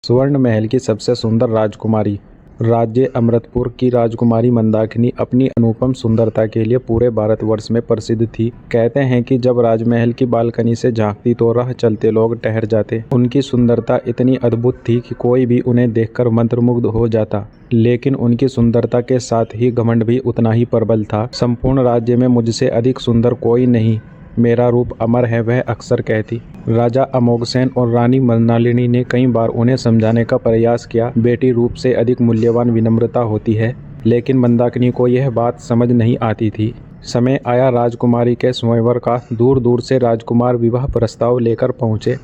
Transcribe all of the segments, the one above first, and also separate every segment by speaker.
Speaker 1: स्वर्ण महल की सबसे सुंदर राजकुमारी। राज्य अमृतपुर की राजकुमारी मंदाकिनी अपनी अनुपम सुंदरता के लिए पूरे भारतवर्ष में प्रसिद्ध थी। कहते हैं कि जब राजमहल की बालकनी से झांकती तो राह चलते लोग ठहर जाते। उनकी सुंदरता इतनी अद्भुत थी कि कोई भी उन्हें देखकर मंत्रमुग्ध हो जाता। लेकिन उनकी सुंदरता के साथ ही घमंड भी उतना ही प्रबल था। संपूर्ण राज्य में मुझसे अधिक सुंदर कोई नहीं, मेरा रूप अमर है, वह अक्सर कहती। राजा अमोघसेन और रानी मृणालिनी ने कई बार उन्हें समझाने का प्रयास किया, बेटी रूप से अधिक मूल्यवान विनम्रता होती है। लेकिन मंदाकिनी को यह बात समझ नहीं आती थी। समय आया राजकुमारी के स्वयंवर का। दूर दूर से राजकुमार विवाह प्रस्ताव लेकर पहुँचे।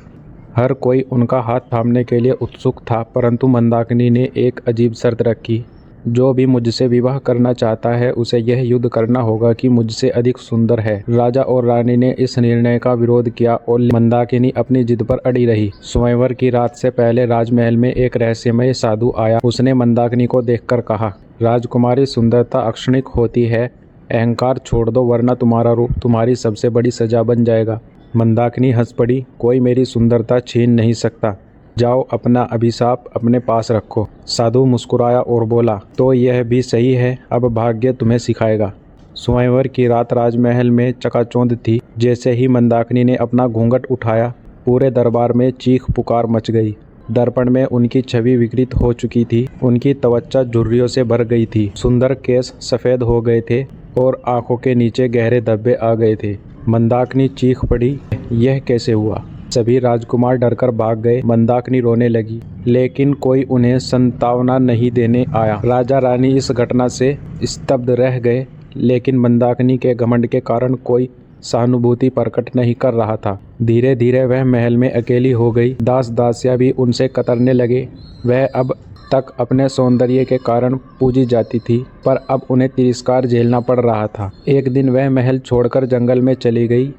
Speaker 1: हर कोई उनका हाथ थामने के लिए उत्सुक था, परंतु मंदाकिनी ने एक अजीब शर्त रखी। जो भी मुझसे विवाह करना चाहता है उसे यह युद्ध करना होगा कि मुझसे अधिक सुंदर है। राजा और रानी ने इस निर्णय का विरोध किया और मंदाकिनी अपनी जिद पर अड़ी रही। स्वयंवर की रात से पहले राजमहल में एक रहस्यमय साधु आया। उसने मंदाकिनी को देखकर कहा, राजकुमारी, सुंदरता अक्षणिक होती है, अहंकार छोड़ दो वरना तुम्हारा रूप तुम्हारी सबसे बड़ी सजा बन जाएगा। मंदाकिनी हंस पड़ी, कोई मेरी सुंदरता छीन नहीं सकता, जाओ अपना अभिशाप अपने पास रखो। साधु मुस्कुराया और बोला, तो यह भी सही है, अब भाग्य तुम्हें सिखाएगा। स्वयंवर की रात राजमहल में चकाचौंध थी। जैसे ही मंदाकिनी ने अपना घूंघट उठाया, पूरे दरबार में चीख पुकार मच गई। दर्पण में उनकी छवि विकृत हो चुकी थी। उनकी त्वचा झुर्रियों से भर गई थी। सुंदर केस सफ़ेद हो गए थे और आंखों के नीचे गहरे धब्बे आ गए थे। मंदाकिनी चीख पड़ी, यह कैसे हुआ? सभी राजकुमार डरकर भाग गए। मंदाकिनी रोने लगी, लेकिन कोई उन्हें सांत्वना नहीं देने आया। राजा रानी इस घटना से स्तब्ध रह गए, लेकिन मंदाकिनी के घमंड के कारण कोई सहानुभूति प्रकट नहीं कर रहा था। धीरे धीरे वह महल में अकेली हो गई। दास दासियां भी उनसे कतरने लगे। वह अब तक अपने सौंदर्य के कारण पूजी जाती थी, पर अब उन्हें तिरस्कार झेलना पड़ रहा था। एक दिन वह महल छोड़कर जंगल में चली गई।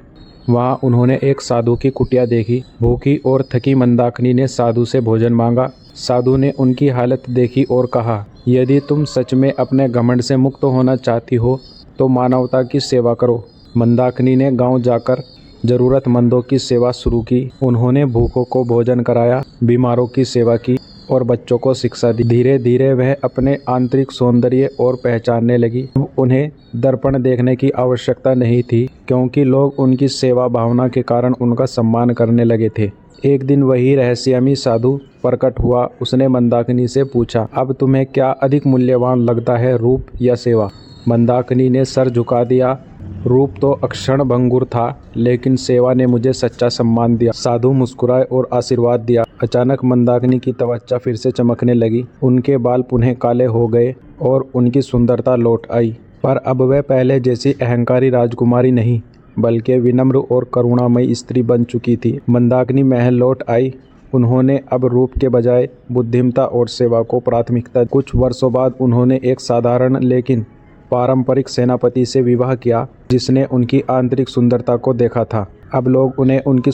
Speaker 1: वहाँ उन्होंने एक साधु की कुटिया देखी। भूखी और थकी मंदाकिनी ने साधु से भोजन मांगा। साधु ने उनकी हालत देखी और कहा, यदि तुम सच में अपने घमंड से मुक्त होना चाहती हो तो मानवता की सेवा करो। मंदाकिनी ने गांव जाकर ज़रूरतमंदों की सेवा शुरू की। उन्होंने भूखों को भोजन कराया, बीमारों की सेवा की और बच्चों को शिक्षा दी। धीरे धीरे वह अपने आंतरिक सौंदर्य और पहचानने लगी। अब उन्हें दर्पण देखने की आवश्यकता नहीं थी, क्योंकि लोग उनकी सेवा भावना के कारण उनका सम्मान करने लगे थे। एक दिन वही रहस्यमयी साधु प्रकट हुआ। उसने मंदाकिनी से पूछा, अब तुम्हें क्या अधिक मूल्यवान लगता है, रूप या सेवा? मंदाकिनी ने सर झुका दिया। रूप तो अक्षण भंगुर था, लेकिन सेवा ने मुझे सच्चा सम्मान दिया। साधु मुस्कुराए और आशीर्वाद दिया। अचानक मंदाकिनी की त्वचा फिर से चमकने लगी। उनके बाल पुनः काले हो गए और उनकी सुंदरता लौट आई। पर अब वह पहले जैसी अहंकारी राजकुमारी नहीं, बल्कि विनम्र और करुणामयी स्त्री बन चुकी थी। मंदाकिनी महल लौट आई। उन्होंने अब रूप के बजाय बुद्धिमत्ता और सेवा को प्राथमिकता। कुछ वर्षों बाद उन्होंने एक साधारण लेकिन पारंपरिक सेनापति से विवाह किया, जिसने उनकी आंतरिक सुंदरता को देखा था। अब लोग उन्हें उनकी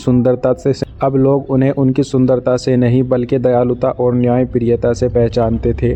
Speaker 1: सुंदरता से नहीं, बल्कि दयालुता और न्यायप्रियता से पहचानते थे।